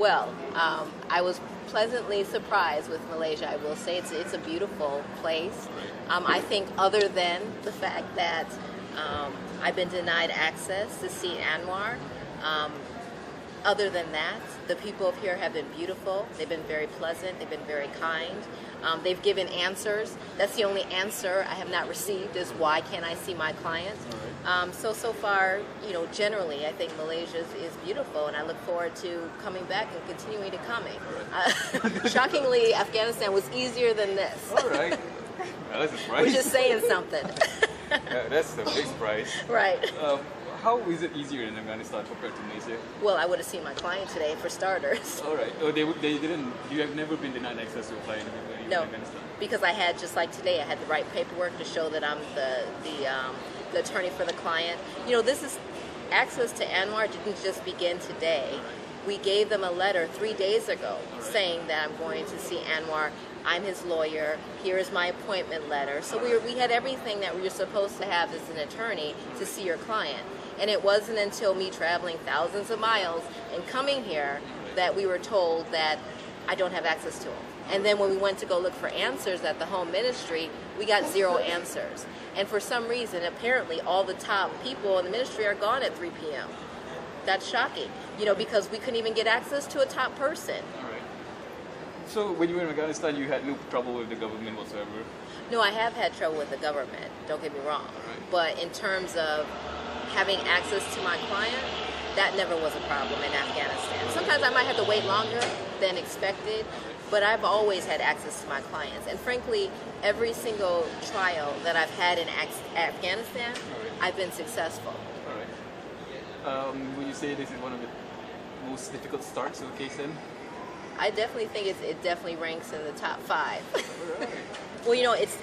Well, I was pleasantly surprised with Malaysia. I will say it's a beautiful place. I think other than the fact that I've been denied access to see Anwar, other than that, the people of here have been beautiful. They've been very pleasant. They've been very kind. They've given answers. That's the only answer I have not received is why can't I see my client? So far, generally, I think Malaysia is beautiful, and I look forward to coming back and continuing to coming. Shockingly, Afghanistan was easier than this. All right. That's a surprise. Which is saying something. That's a big surprise. Right. How is it easier in Afghanistan compared to Malaysia? Well, I would have seen my client today, for starters. All right. Oh, they didn't. You have never been denied access to a client in No, Afghanistan? because I had, just like today, I had the right paperwork to show that I'm the attorney for the client. This is access to Anwar didn't just begin today. We gave them a letter 3 days ago saying that I'm going to see Anwar. I'm his lawyer. Here is my appointment letter. So we had everything that we were supposed to have as an attorney to see your client. And it wasn't until me traveling thousands of miles and coming here that we were told that I don't have access to him. And then when we went to go look for answers at the home ministry, we got 0 answers. And for some reason, apparently all the top people in the ministry are gone at 3 p.m. That's shocking, because we couldn't even get access to a top person. All right. So when you were in Afghanistan, you had no trouble with the government whatsoever? No, I have had trouble with the government, don't get me wrong. But in terms of having access to my client, that never was a problem in Afghanistan. Sometimes I might have to wait longer than expected, but I've always had access to my clients. And frankly, every single trial that I've had in Afghanistan, I've been successful. All right. Would you say this is one of the most difficult starts of a case then? I definitely think it definitely ranks in the top 5. All right. Well, it's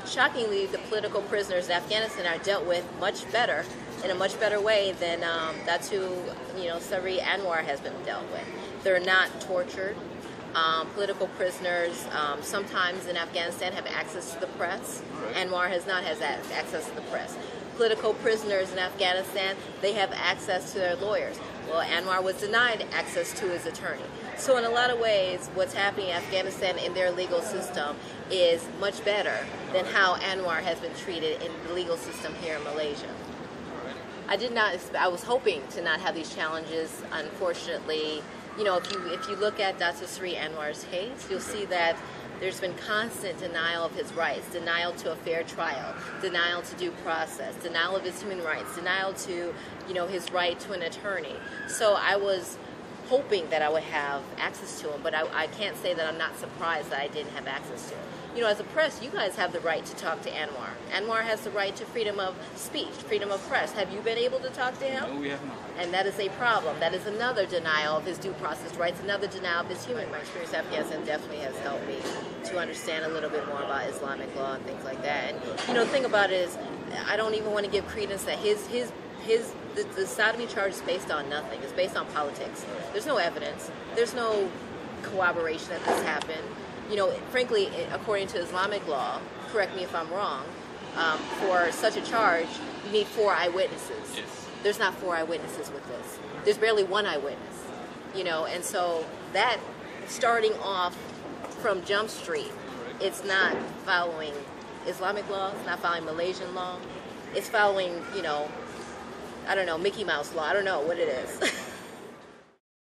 shockingly the political prisoners in Afghanistan are dealt with much better, in a much better way than Datuk Seri Anwar has been dealt with. They're not tortured. Political prisoners sometimes in Afghanistan have access to the press. Anwar has not has access to the press. Political prisoners in Afghanistan, they have access to their lawyers. Well, Anwar was denied access to his attorney. So in a lot of ways, what's happening in Afghanistan in their legal system is much better than how Anwar has been treated in the legal system here in Malaysia. I was hoping to not have these challenges. Unfortunately, if you look at Datuk Seri Anwar's case, you'll see that there's been constant denial of his rights, denial to a fair trial, denial to due process, denial of his human rights, denial to, his right to an attorney. So I was hoping that I would have access to him, but I can't say that I'm not surprised that I didn't have access to him. As a press, you guys have the right to talk to Anwar. Anwar has the right to freedom of speech, freedom of press. Have you been able to talk to him? No, we have not. And that is a problem. That is another denial of his due process rights, another denial of his human rights. Experience in Afghanistan definitely has helped me to understand a little bit more about Islamic law and things like that. And the thing about it is, I don't even want to give credence that the sodomy charge is based on nothing. It's based on politics. There's no evidence. There's no corroboration that this happened. Frankly, according to Islamic law, correct me if I'm wrong, for such a charge, you need 4 eyewitnesses. Yes. There's not 4 eyewitnesses with this. There's barely 1 eyewitness. And so that, starting off from Jump Street, it's not following Islamic law, it's not following Malaysian law, it's following, I don't know, Mickey Mouse law, I don't know what it is.